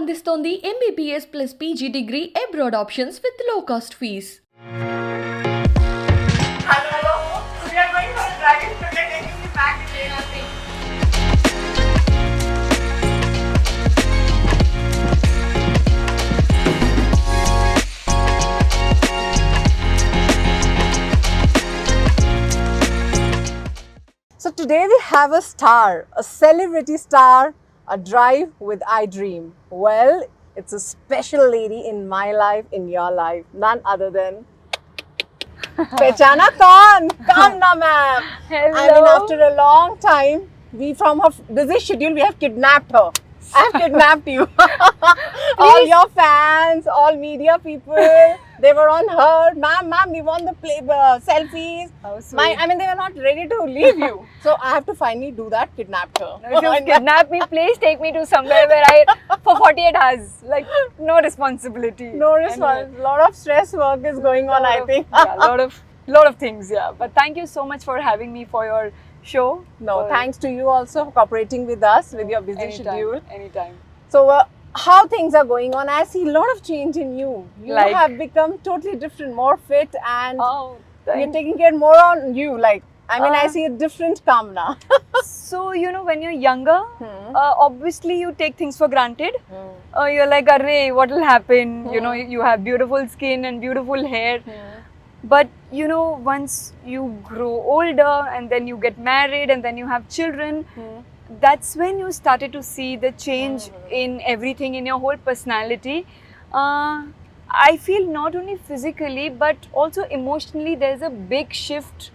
అందిస్తోంది MBBS plus PG degree abroad options with low cost fees. Hello, we are going for a dragon today, taking you back in Neha. So today we have a star, a celebrity star, a drive with iDream. Well, it's a special lady in my life, in your life, none other than Pehchana Kaun, Kamna ma'am. Hello. I mean, after a long time, we from her busy schedule, we have kidnapped her. I have kidnapped you. All your fans, all media people, they were on her. Ma'am, we want the selfies. How sweet. I mean, they were not ready to leave you. So I have to finally do that, kidnap her. If you kidnap me, please take me to somewhere where for 48 hours, like no responsibility. No response. Anyway, Lot of stress work is going on, I think. lot of things, yeah. But thank you so much for having me for your show. No, thanks to you also for cooperating with us with your busy schedule. Anytime. So, how things are going on? I see a lot of change in you. You Like- have become totally different, more fit, and Oh, you're taking care more on you. Like, I mean, I Uh, see a different Kamna. So, you know, when you're younger, obviously you take things for granted. You're like, array, what will happen? You know, you have beautiful skin and beautiful hair. But, you know, once you grow older and then you get married and then you have children, that's when you started to see the change in everything, in your whole personality. I feel not only physically but also emotionally there's a big shift,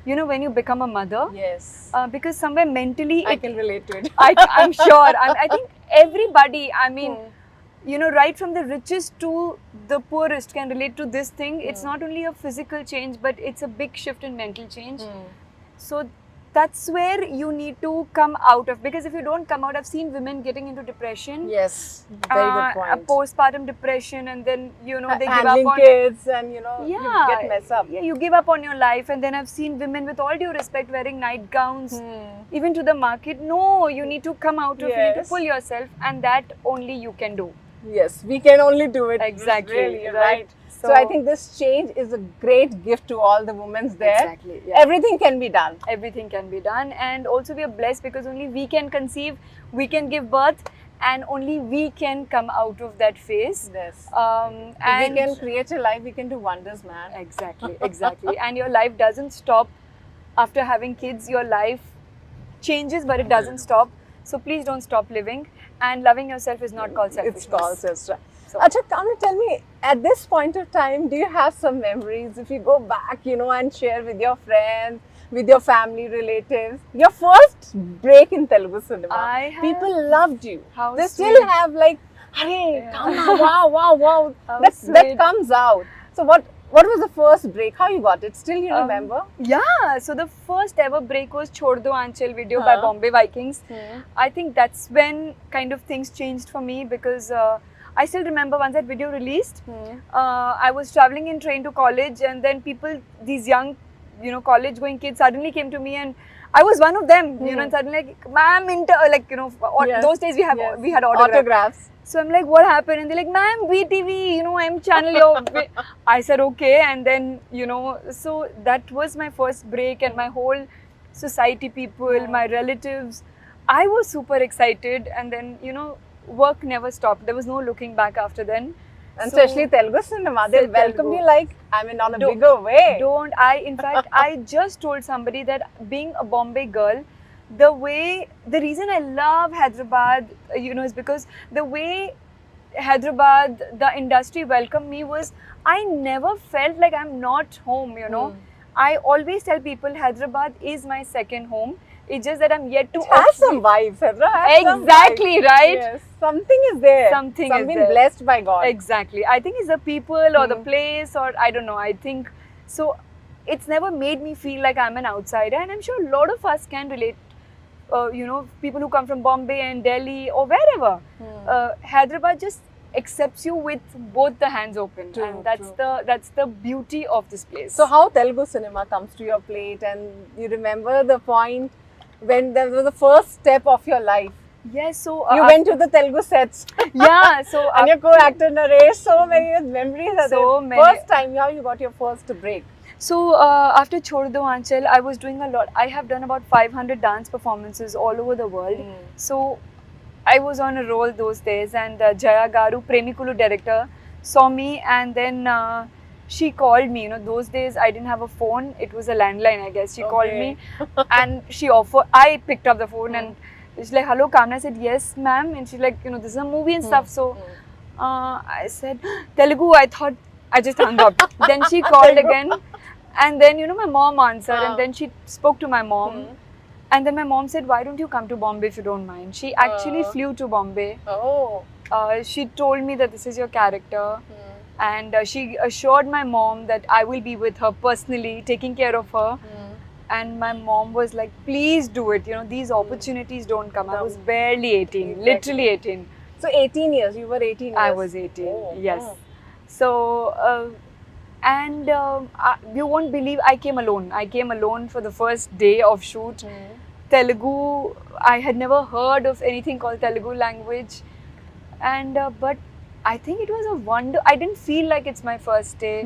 you know, when you become a mother. Yes. Because somewhere mentally, I can relate to it. I'm sure. I think everybody, I mean, you know, right from the richest to the poorest can relate to this thing. It's not only a physical change, but it's a big shift in mental change. So that's where you need to come out of, because if you don't come out, I've seen women getting into depression. Yes. Very good A point. postpartum depression, and then, you know, they give Handling up on kids and, you know, you yeah, get messed up. Yeah, you give up on your life. And then I've seen women, with all due respect, wearing nightgowns, even to the market. No, you need to come out of it, you need to Yes. pull yourself, and that only you can do. Yes, we can only do it. Exactly, Really, you're right. right. So I think this change is a great gift to all the women there. Exactly, yeah. Everything can be done. Everything can be done, and also we are blessed because only we can conceive, we can give birth, and only we can come out of that phase. Yes. And If we can create a life, we can do wonders, man. Exactly, exactly. And your life doesn't stop after having kids. Your life changes, but it doesn't stop. So please don't stop living. And loving yourself is not called selfishness. It's called sister. So- Acha, Kamna, tell me, at this point of time, do you have some memories? If you go back, you know, and share with your friends, with your family, relatives, your first break in Telugu cinema. I have- People loved you. How they sweet. still have like, hey, Kamna, wow. How That sweet. comes out. So what was the first break? How you got it? Still you remember? Yeah, so the first ever break was Chhod Do Aanchal video by Bombay Vikings. I think that's when kind of things changed for me, because I still remember once that video released, I was traveling in train to college, and then people, these young, you know, college going kids suddenly came to me, and I was one of them, you know, and suddenly like, ma'am, like, you know, Yes. those days we had Autographs. So I'm like, what happened? And they're like, ma'am, VTV, you know, I'm channel your. I said, okay. And then, you know, so that was my first break, and my whole society people, my relatives, I was super excited. And then, you know, work never stopped. There was no looking back after then. And So- especially Telugu cinema, they Telugu. welcome you like, I mean, on a Don't- bigger way. In fact, I just told somebody that being a Bombay girl, the reason I love Hyderabad, you know, is because the way Hyderabad, the industry welcomed me was, I never felt like I'm not home, you know. I always tell people Hyderabad is my second home. It's just that I'm yet to... It has some vibes, Hedra. has some Exactly, vibes. right? Yes, something is there. Something is been there. blessed by God. Exactly. I think it's the people or the place, or I don't know. I think so. It's never made me feel like I'm an outsider, and I'm sure a lot of us can relate. You know, people who come from Bombay and Delhi or wherever. Hyderabad just accepts you with both the hands open, True, and that's true. that's the beauty of this place. So how Telugu cinema comes to your plate, and you remember the point when there was the first step of your life Yes, so You went to the Telugu sets. yeah, so And your co-actor Naresh, so many memories are So there. many. First time, how you got your first break? So after Chhod Do Aanchal, I was doing a lot. I have done about 500 dance performances all over the world. So I was on a roll those days, and Jaya Garu, Premikulu director, saw me, and then she called me. You know, those days I didn't have a phone; it was a landline, I guess. She called me, and she offered. I picked up the phone, and she's like, "Hello, Kamna." I said, "Yes, ma'am," and she's like, "You know, this is a movie and stuff." So I said, "Telugu." I thought I just hung up. Then she called again, and then you know my mom answered, and then she spoke to my mom. And then my mom said, "Why don't you come to Bombay if you don't mind?" She actually flew to Bombay. Oh. She told me that this is your character. And she assured my mom that I will be with her personally, taking care of her. And my mom was like, "Please do it. You know, these opportunities don't come." I was barely 18, literally 18. So 18 years, you were 18 years. I was 18, Oh, yes. oh. So, you won't believe I came alone. I came alone for the first day of shoot. Telugu, I had never heard of anything called Telugu language. And, but I think it was a wonder. I didn't feel like it's my first day.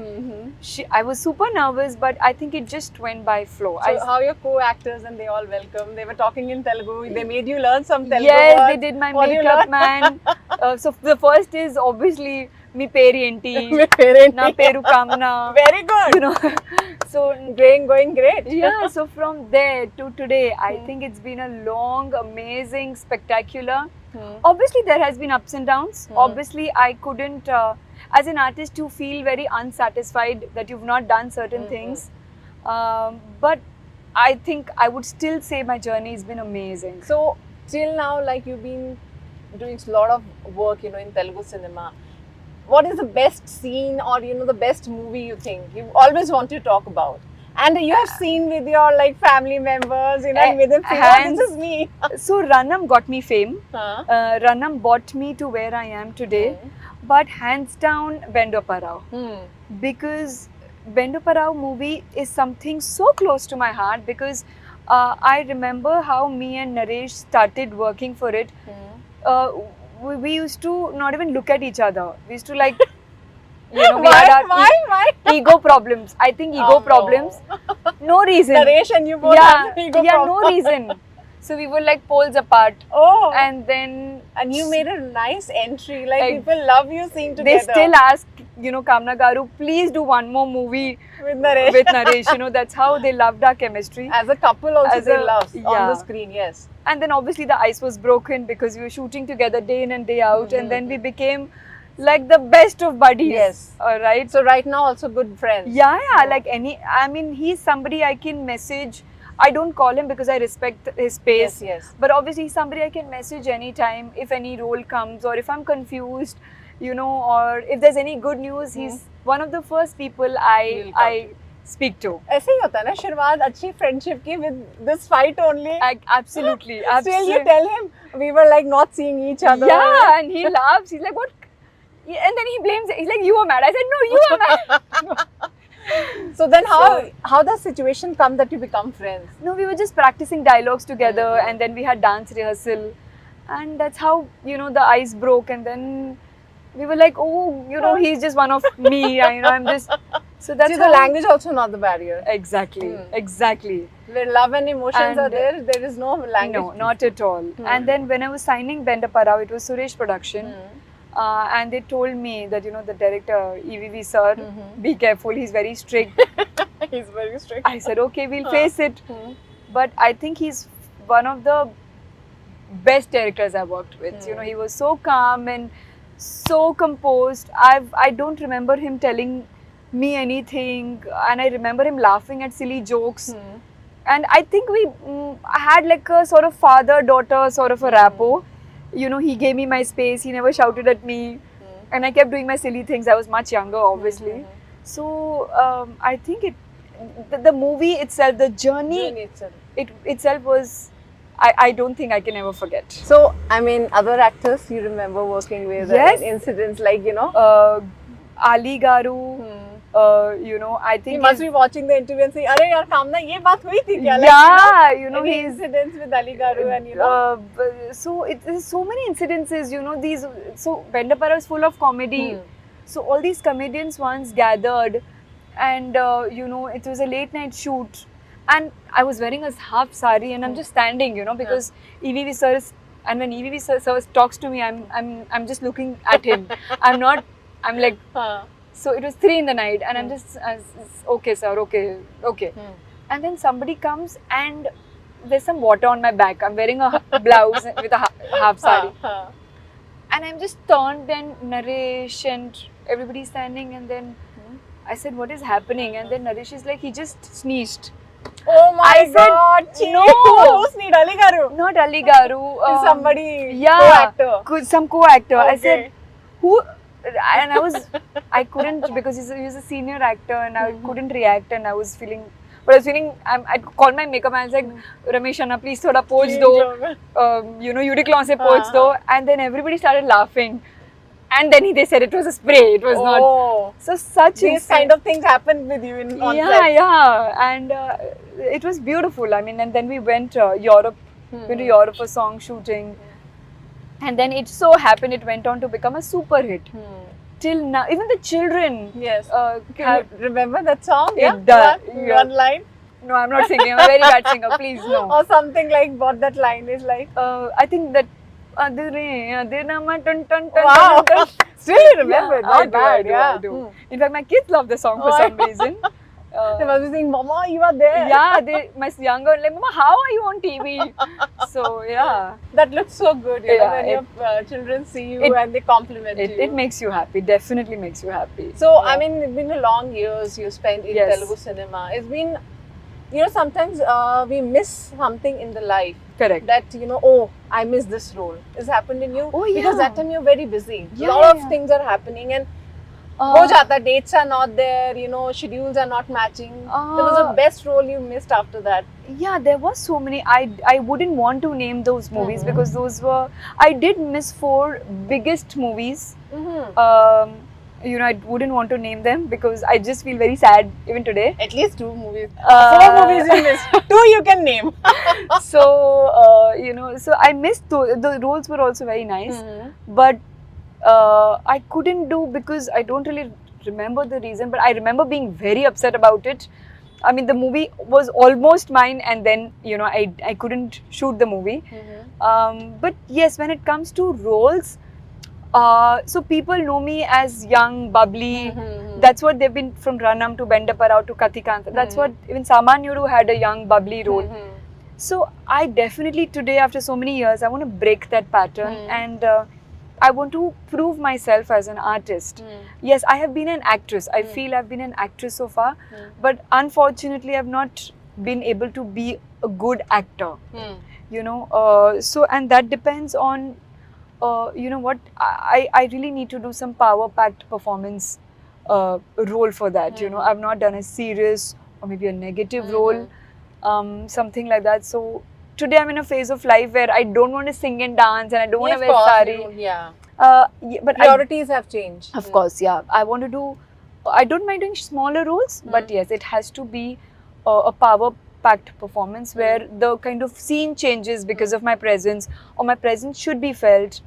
I was super nervous, but I think it just went by flow. So how your co-actors and they all welcome? They were talking in Telugu. They made you learn some Telugu Yes, words. they did my What do you makeup, learn? man. So the first is obviously mi peri enti, My parents. na peru Kamna. Very good. You know, so Going great. yeah. So from there to today, I think it's been a long, amazing, spectacular. Obviously, there has been ups and downs. Obviously, I couldn't, as an artist, you feel very unsatisfied that you've not done certain things. But I think I would still say my journey has been amazing. So till now, like you've been doing a lot of work, you know, in Telugu cinema. What is the best scene or you know the best movie you think you always want to talk about? And you have seen with your like family members, you know, and with them say, "Oh, this is me." So Ranam got me fame. Huh? Ranam brought me to where I am today. But hands down, Bendo Parao. Because Bendo Parao movie is something so close to my heart because I remember how me and Naresh started working for it. We used to not even look at each other. We used to like, you know, we had our Why? ego problems. I think ego problems. No reason. Naresh and you both yeah, have ego yeah, problems. no reason. So we were like poles apart. Oh. And then And you made a nice entry. Like Like, people love you seeing together. they still ask, you know, Kamna Garu, please do one more movie with Naresh. with Naresh. You know, that's how they loved our chemistry. As a couple also As they a- love on yeah. the screen, yes. And then obviously the ice was broken because we were shooting together day in and day out. And then we became like the best of buddies. Yes. Right? So right now also good friends. Yeah, like I mean, he's somebody I can message. I don't call him because I respect his space. Yes. But obviously, he's somebody I can message anytime if any role comes or if I'm confused, you know, or if there's any good news. He's one of the first people You'll come I speak to. ऐसे ही होता है ना शुरुआत अच्छी friendship की with this fight only. Absolutely. Still you tell him we were like not seeing each other. Yeah, and he laughs. He's like, what? Yeah, and then he blames it. He's like, you were mad. I said, no, you were mad. So then how does situation come that you become friends? No, we were just practicing dialogues together and then we had dance rehearsal. And that's how, you know, the ice broke. And then we were like, oh, you know, he's just one of me. You know, I'm just... So that's See, the language also not the barrier. Exactly, exactly. Where love and emotions are And- there is no language. No, not at all. And then when I was signing Benda Parao, it was Suresh production. And they told me that, you know, the director, EVV sir, be careful, he's very strict. He's very strict. I said, okay, we'll face it. But I think he's one of the best directors I've worked with. You know, he was so calm and so composed. I don't remember him telling me anything, and I remember him laughing at silly jokes. And I think we had like a sort of father-daughter sort of a rapport. You know, he gave me my space, he never shouted at me, and I kept doing my silly things. I was much younger, obviously. So I think the movie itself, the journey it itself was, I don't think I can ever forget. So, I mean, other actors you remember working with, Yes. incidents like, you know? Ali Garu, You know, I He think must be watching the interview and saying, "Arey yaar, Kamna, ye baat hui thi kya?" yeah, you know, any he's incidents with Ali Garu and you know. so there's so many incidences, you know, these, so Vendapara is full of comedy. So all these comedians once gathered, and you know, it was a late night shoot, and I was wearing a half sari, and I'm just standing, you know, because EVV sir is, and when EVV sir talks to me, I'm just looking at him. I'm like, so it was 3 in the night, and I'm just okay sir, okay. And then somebody comes, and there's some water on my back. I'm wearing a blouse with a half sari. And I'm just turned, and Naresh and everybody standing, and then I said, what is happening? And then Naresh is like, he just sneezed. Oh my I said, God! Chee. no. Who sneezed? Ali Garu? Not Ali Garu. Somebody, yeah, co-actor. Some co-actor. I Okay. said, who? And I couldn't, because he's a senior actor, and I couldn't react, and I was feeling, I called my makeup man, I was like, Ramesh Anna, please thoda pose do, you know, Uniqlo se pose do, and then everybody started laughing. And then they said it was a spray, it was not. So such these kind of things happen with you on set. Yeah, and it was beautiful. I mean, and then we went Europe, went to Europe for song shooting, and then it so happened it went on to become a super hit. Till now, even the children. Yes. Can you remember that song? One line. No, I'm not singing. I'm a very bad singer. Please no. Or something like what that line is like. I think that. Wow. Still you remember? Not bad. I do. In fact, my kids love the song for some reason. They must be saying, "Mama, you are there." Yeah, my younger one like, "Mama, how are you on TV?" So yeah, that looks so good. You know, when your children see you and they compliment you. It makes you happy. Definitely makes you happy. So I mean, it's been a long years you spent in Telugu cinema. It's been, you know, sometimes we miss something in the life. Correct. That, you know, oh, I missed this role. It's happened in you. Oh, yeah. Because that time you're very busy. Yeah, lot of things are happening and ho jata, dates are not there, you know, schedules are not matching. There was a best role you missed after that. Yeah, there was so many. I wouldn't want to name those movies because those were, I did miss 4 biggest movies. You know, I wouldn't want to name them because I just feel very sad even today. At least 2 movies. 4 movies you missed. 2 you can name. So, you know, so I missed the roles were also very nice. But I couldn't do because I don't really remember the reason, but I remember being very upset about it. I mean, the movie was almost mine and then, you know, I couldn't shoot the movie. But yes, when it comes to roles, so people know me as young, bubbly. That's what they've been from Ranam to Bendaparao to Kathikanta. That's what even Samanyuru had a young, bubbly role. So I definitely today, after so many years, I want to break that pattern and I want to prove myself as an artist. Yes, I have been an actress. I feel I've been an actress so far, but unfortunately, I've not been able to be a good actor. You know, so and that depends on. You know what, I really need to do some power-packed performance role for that. You know, I've not done a serious or maybe a negative role, something like that. So today I'm in a phase of life where I don't want to sing and dance and I don't want to wear sari. Yeah. But priorities have changed. Of course, yeah. I want to do, I don't mind doing smaller roles, but yes, it has to be a power-packed performance where the kind of scene changes because of my presence, or my presence should be felt.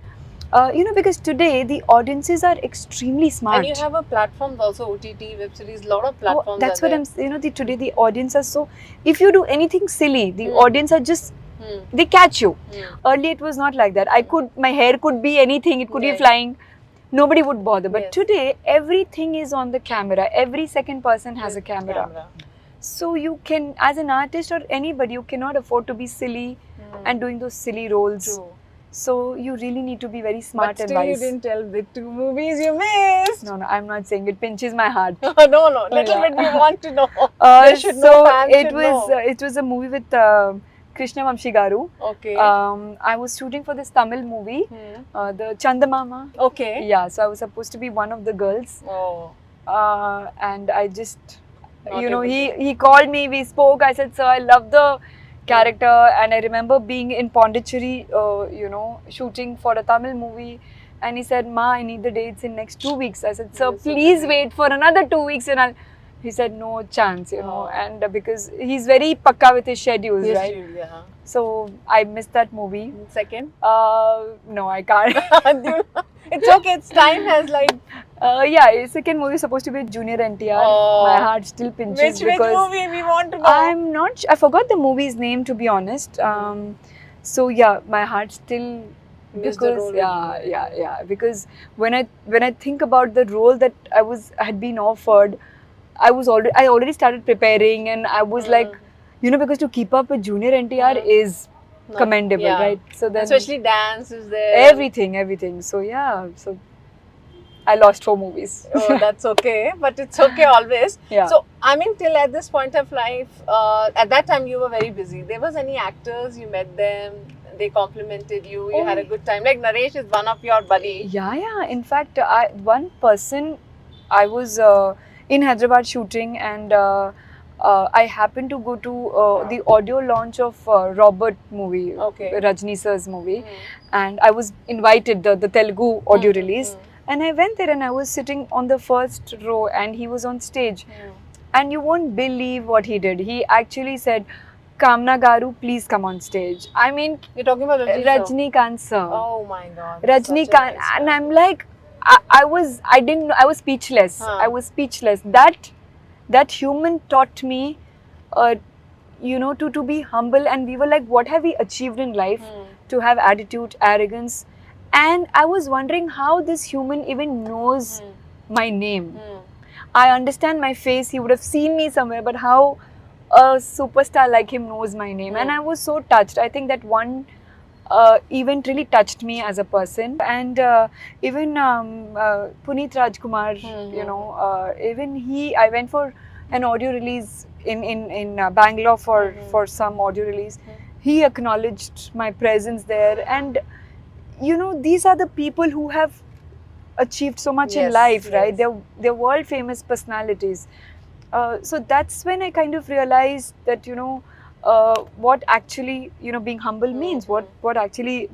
You know, because today the audiences are extremely smart. And you have a platform also, OTT, web series, lot of platforms. That's what I'm saying. You know, today the audience are so, if you do anything silly, the audience are just, they catch you. Earlier it was not like that. My hair could be anything, it could be flying. Nobody would bother. But today, everything is on the camera. Every second person has a camera. So you can, as an artist or anybody, you cannot afford to be silly and doing those silly roles. True. So you really need to be very smart and wise. But still you didn't tell the 2 movies you missed. No, I'm not saying it pinches my heart. No, little bit we want to know. It was a movie with Krishna Vamshi Garu. Okay. I was shooting for this Tamil movie, the Chandamama. Okay. Yeah, so I was supposed to be one of the girls. Oh. And I just, you know, he called me, we spoke. I said, sir, I love the character. And I remember being in Pondicherry, you know, shooting for a Tamil movie. And he said, "Ma, I need the dates in next 2 weeks." I said, "Sir, Yes, so please busy. wait for another 2 weeks." And he said, "No chance, you know." Oh. And because he's very pakka with his schedules, Yes, right? Jude, yeah. So I missed that movie. Second? No, I can't. It's okay. It's time has like. Yeah, second movie is supposed to be Junior NTR. Oh. My heart still pinches Which because movie we want to know? I'm not. I forgot the movie's name, to be honest. So yeah, my heart still Missed the because role yeah. Because when I think about the role that I had been offered, I already started preparing, and I was like, you know, because to keep up with Junior NTR is Not- commendable, yeah. right? So then Especially dance is there. everything. So yeah, so I lost 4 movies. Oh, that's okay, but it's okay always. Yeah. So, I mean, till at this point of life, at that time you were very busy. There was any actors, you met them, they complimented you, you had a good time. Like Naresh is one of your buddy. Yeah. In fact, one person, I was in Hyderabad shooting, and I happened to go to the audio launch of Robert movie, Okay. Rajni sir's movie, and I was invited the Telugu audio release, and I went there and I was sitting on the first row, and he was on stage, and you won't believe what he did. He actually said, "Kamna Garu, please come on stage." I mean, You're talking about Rajni, sir? Rajnikant sir. Oh my God. Such a Rajnikant, nice and man. I'm like, I was speechless. Huh. I was speechless. That human taught me, you know, to be humble, and we were like, what have we achieved in life to have attitude, arrogance? And I was wondering how this human even knows my name. I understand my face, he would have seen me somewhere, but how a superstar like him knows my name? And I was so touched. I think that one event really touched me as a person. And even Puneet Rajkumar, you know, even I went for an audio release in Bangalore for some audio release. He acknowledged my presence there, and you know, these are the people who have achieved so much in Yes, life, right? yes. They're world famous personalities. So that's when I kind of realized that, you know, what actually, you know, being humble means, what actually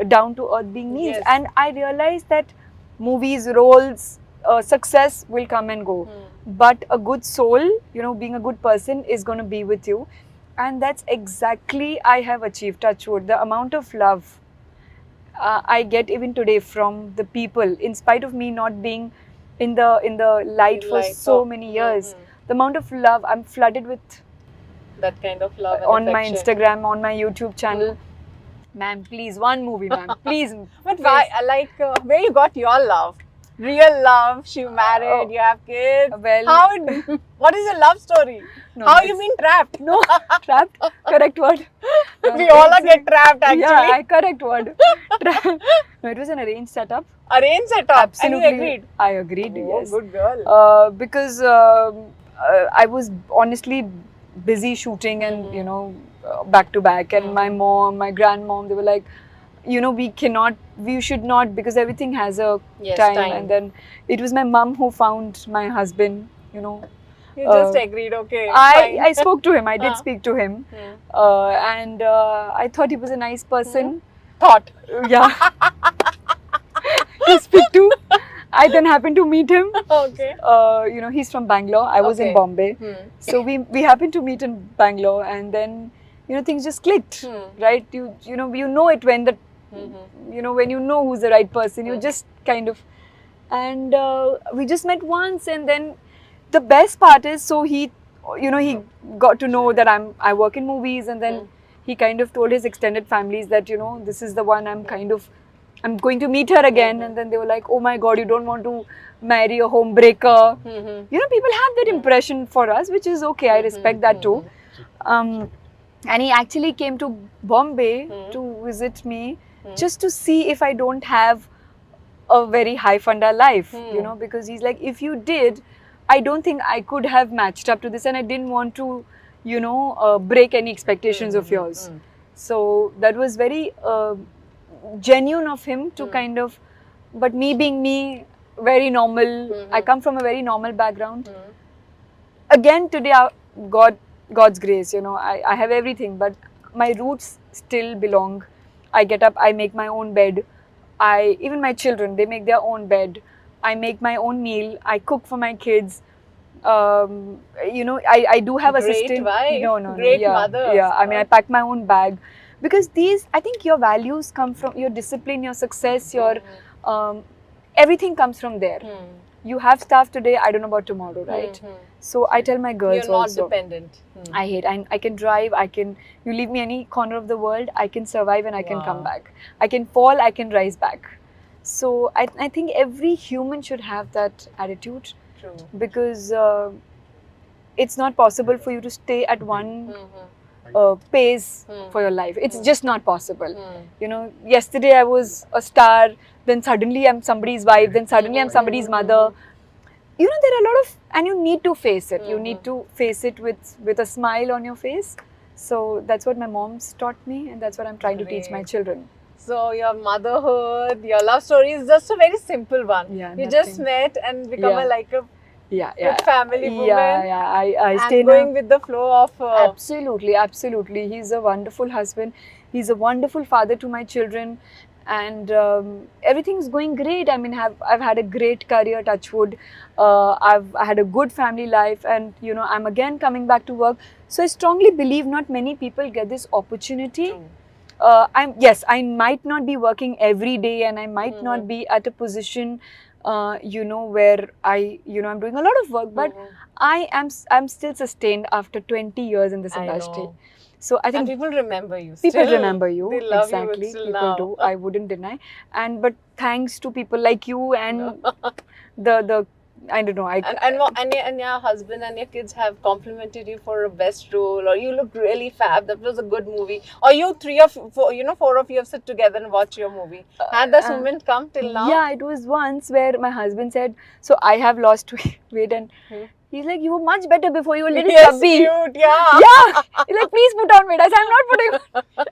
down to earth being means. Yes. And I realized that movies, roles, success will come and go, but a good soul, you know, being a good person is going to be with you. And that's exactly I have achieved. Touch wood, the amount of love I get even today from the people, in spite of me not being in the light for so many years. The amount of love I'm flooded with That kind of love and on my affection. Instagram, on my YouTube channel. Ma'am, please, one movie, ma'am, please. But why, like, where you got your love? Real love, she married, you have kids. Well- What is your love story? No, How it's- you been trapped? No, trapped. Correct word. We all are get trapped actually. Yeah, correct word. No, it was an arranged setup. Arranged setup. Absolutely, And you agreed? I agreed. Oh, Yes. good girl. Because I was honestly busy shooting, and you know, back to back, and my mom, my grandmom, they were like, you know, we should not, because everything has a Yes, time. time. And then it was my mom who found my husband, you know. You just agreed, okay. I spoke to him, I did Huh. speak to him, and I thought he was a nice person. Thought. Yeah. To speak to. I then happened to meet him. Okay. You know, he's from Bangalore. I was in Okay. Bombay. So we happened to meet in Bangalore, and then, you know, things just clicked, right? You know it when the, you know, when you know who's the right person, you just kind of, and we just met once, and then the best part is, so he, you know, he got to know that I work in movies, and then he kind of told his extended families that, you know, this is the one I'm going to meet her again. And then they were like, oh my God, you don't want to marry a home breaker. You know, people have that impression for us, which is okay. I respect that too. And he actually came to Bombay to visit me just to see if I don't have a very high funda life, you know, because he's like, if you did, I don't think I could have matched up to this, and I didn't want to, you know, break any expectations of yours. So that was very genuine of him to kind of, but me being me, very normal. I come from a very normal background. Again, today, God's grace, you know, I have everything, but my roots still belong. I get up, I make my own bed. Even my children, they make their own bed. I make my own meal. I cook for my kids. I do have Great assistant. wife. No. Great Yeah, mother. yeah. I mean, I pack my own bag because I think your values come from your discipline, your success, your everything comes from there. You have stuff today, I don't know about tomorrow, right? So I tell my girls You're not also. dependent. I hate. I can drive. You leave me any corner of the world, I can survive and I can come Wow. back. I can fall, I can rise back. So I think every human should have that attitude True. because it's not possible for you to stay at one pace for your life. It's just not possible. You know, yesterday I was a star, then suddenly I'm somebody's wife, then suddenly I'm somebody's mother. You know, there are a lot of, and you need to face it. You need to face it with a smile on your face. So that's what my mom's taught me, and that's what I'm trying to teach my Great. children. So your motherhood, your love story is just a very simple one. Yeah, You just nothing. met and become Yeah. like a Yeah, good family woman. Yeah. I stay and going with the flow of Absolutely. He's a wonderful husband. He's a wonderful father to my children, and everything's going great. I mean, I've had a great career, touch wood. I've had a good family life, and you know, I'm again coming back to work. So I strongly believe not many people get this opportunity. True. I might not be working every day, and I might not be at a position, where I'm doing a lot of work, but I'm still sustained after 20 years in this I industry. know. So I think And people remember you. people still. remember you. They love Exactly. you still People now. do. I wouldn't deny. But thanks to people like you and the I don't know. And your husband and your kids have complimented you for a best role, or you look really fab. That was a good movie. Or you four of you have sit together and watch your movie. Had this moment come till now? Yeah, it was once where my husband said, "So I have lost weight," and he's like, "You were much better before. You were a little Yes, chubby." cute, yeah. Yeah. He's like, "Please put on weight." I said, "I'm not putting on."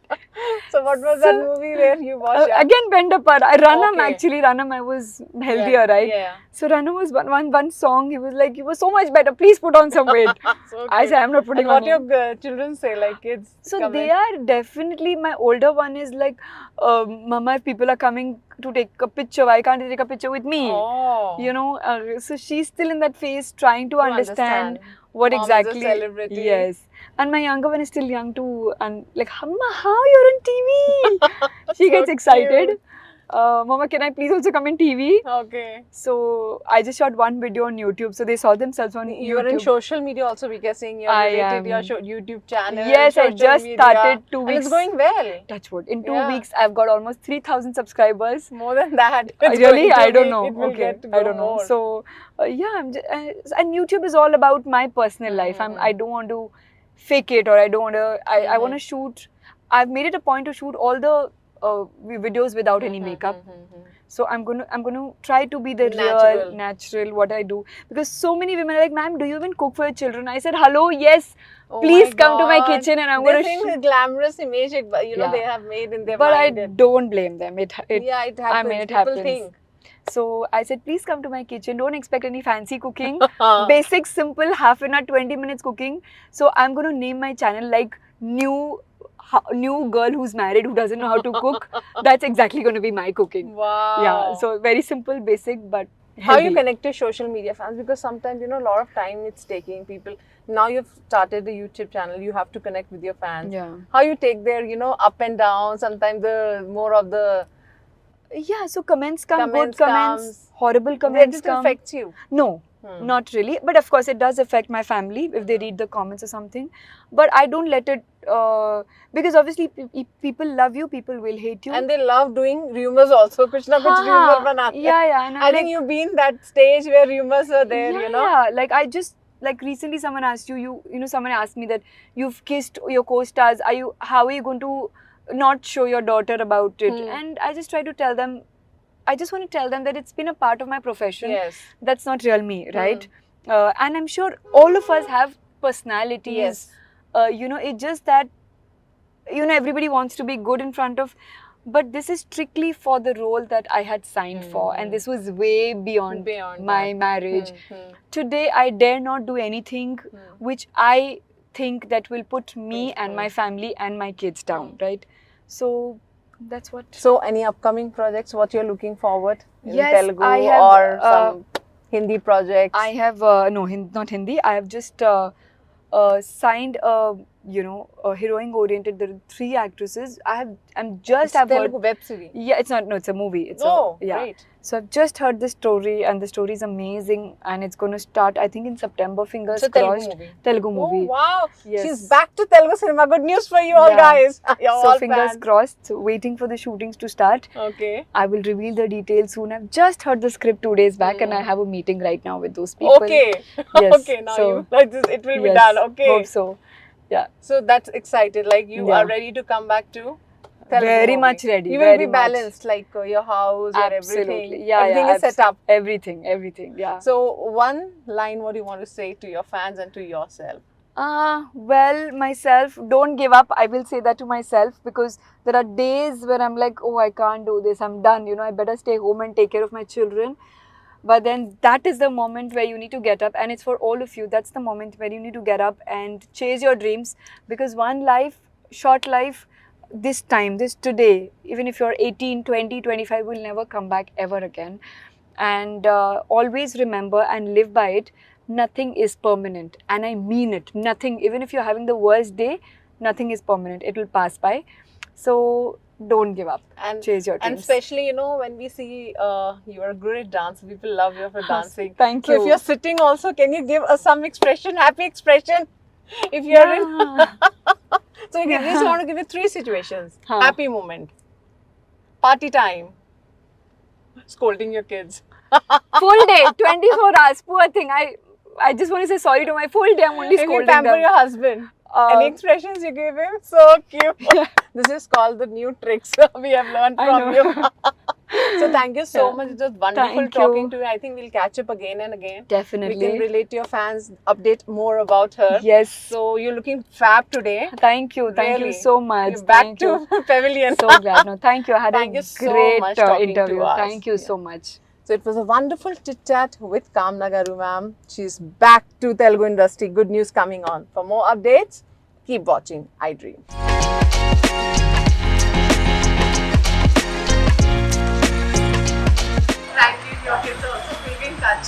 So what was that movie where you watched? Again, bend apart. Ranam, Okay. actually, Ranam, I was healthier, right? Yeah. So Ranam was one song. He was like, "You were so much better. Please put on some weight." So I cute. said, "I'm not putting And on." what your children say, like kids? So comment? they are definitely, my older one is like, "Mama, if people are coming to take a picture, why can't they take a picture with me?" Oh. You know, so she's still in that phase trying to understand what Mom exactly. is a celebrity. Yes. And my younger one is still young too, and like, "Amma, how you're on TV?" She So gets excited. cute. "Mama, can I please also come in TV?" Okay. So I just shot one video on YouTube, so they saw themselves on You are YouTube. in social media also, we are seeing you I related your am. YouTube channel. Yes, I social just media, started 2 and weeks. it's going well. Touch wood. In 2 Yeah. weeks, I've got almost 3,000 subscribers. More than that. It's Really? going to I don't be- know. It will Okay, get to I go don't know. more. So, and YouTube is all about my personal life. I don't want to fake it, or I don't want to. I want to shoot. I've made it a point to shoot all the videos without any makeup. So I'm gonna try to be the real, natural what I do, because so many women are like, "Ma'am, do you even cook for your children?" I said, "Hello, yes. Oh Please my come to my God. kitchen and I'm They going to think shoot." the glamorous image, Yeah. they have made in their But mind. I don't blame them. It yeah, it happens. I mean, it People happens. think. So I said, "Please come to my kitchen. Don't expect any fancy cooking. Basic, simple, half an hour, 20 minutes cooking." So I'm going to name my channel like new girl who's married who doesn't know how to cook. That's exactly going to be my cooking. Wow. Yeah. So very simple, basic, but how healthy. you connect to social media fans? Because sometimes, a lot of time it's taking people. Now you've started the YouTube channel, you have to connect with your fans. Yeah. How you take their, up and down, sometimes the more of the... Yeah, so comments come, Comments good comments, comes. horrible comments It come. affects you? No, not really. But of course, it does affect my family if they read the comments or something. But I don't let it, because obviously people love you, people will hate you. And they love doing rumors also. Kuch na kuch rumor banate. Yeah. And I think you've been that stage where rumors are there, Yeah, like recently someone asked someone asked me that you've kissed your co-stars. How are you going to not show your daughter about it? And I just try to tell them, I just want to tell them that it's been a part of my profession. Yes. That's not real me, right? And I'm sure all of us have personalities. Yes. It's just that, everybody wants to be good in front of, but this is strictly for the role that I had signed for, and this was way beyond my marriage. Today, I dare not do anything which I think that will put me and my family and my kids down, right? So that's what. So, any upcoming projects? What you're looking forward in Yes, Telugu I have, or some Hindi projects? I have no, not Hindi. I have just signed a a heroine oriented. There are 3 actresses. I'm just It's have Telugu heard. web series. Yeah, it's not. No, it's a movie. It's Oh, a, yeah. great. So I've just heard the story, and the story is amazing, and it's going to start, I think, in September. Fingers It's a Telugu crossed. movie. Telugu movie. Oh, wow. Yes. She's back to Telugu cinema. Good news for you all, Yeah. guys. You're So all fingers fans. crossed. So waiting for the shootings to start. Okay. I will reveal the details soon. I've just heard the script 2 days back, and I have a meeting right now with those people. Okay. Yes. Okay, now So, you like this, it will be yes, done. Okay. Hope so. Yeah. So that's excited. Like you Yeah. are ready to come back to Telugu Very movie. much ready, You will very be much. balanced, like your house, your Absolutely. everything. Yeah, Everything yeah, is set up. Everything. Yeah. So one line, what do you want to say to your fans and to yourself? Well, myself, don't give up. I will say that to myself, because there are days where I'm like, oh, I can't do this. I'm done. I better stay home and take care of my children. But then that is the moment where you need to get up, and it's for all of you. That's the moment where you need to get up and chase your dreams, because one life, short life, this time, this today, even if you're 18, 20, 25, will never come back ever again. And always remember and live by it. Nothing is permanent, and I mean it. Nothing, even if you're having the worst day, nothing is permanent. It will pass by. So don't give up. And Chase your and dreams. especially, when we see you are a great dancer, people love you for dancing. Thank So if you. you're sitting also, can you give us some expression, happy expression? If you're in, so you just want to give you 3 situations. Huh. Happy moment, party time, scolding your kids. Full day, 24 hours. Poor thing. I just want to say sorry to my full day. I'm only If you scolding pamper them. your husband, any expressions you give him? So cute. This is called the new tricks we have learned I from know. you. So thank you so Yeah. much. It was wonderful Thank talking you. to you. I think we'll catch up again and again. Definitely. We can relate to your fans, update more about her. Yes. So you're looking fab today. Thank you. Thank Really. you so much. You're back Thank to you. Pavilion. So glad. No, thank you. I had Thank a you so great much talking to interview. us. Thank you Yeah. so much. So it was a wonderful chit chat with Kamna Garu ma'am. She's back to Telugu industry. Good news coming on. For more updates, keep watching iDream. Frankly, your kids are also feeling touch.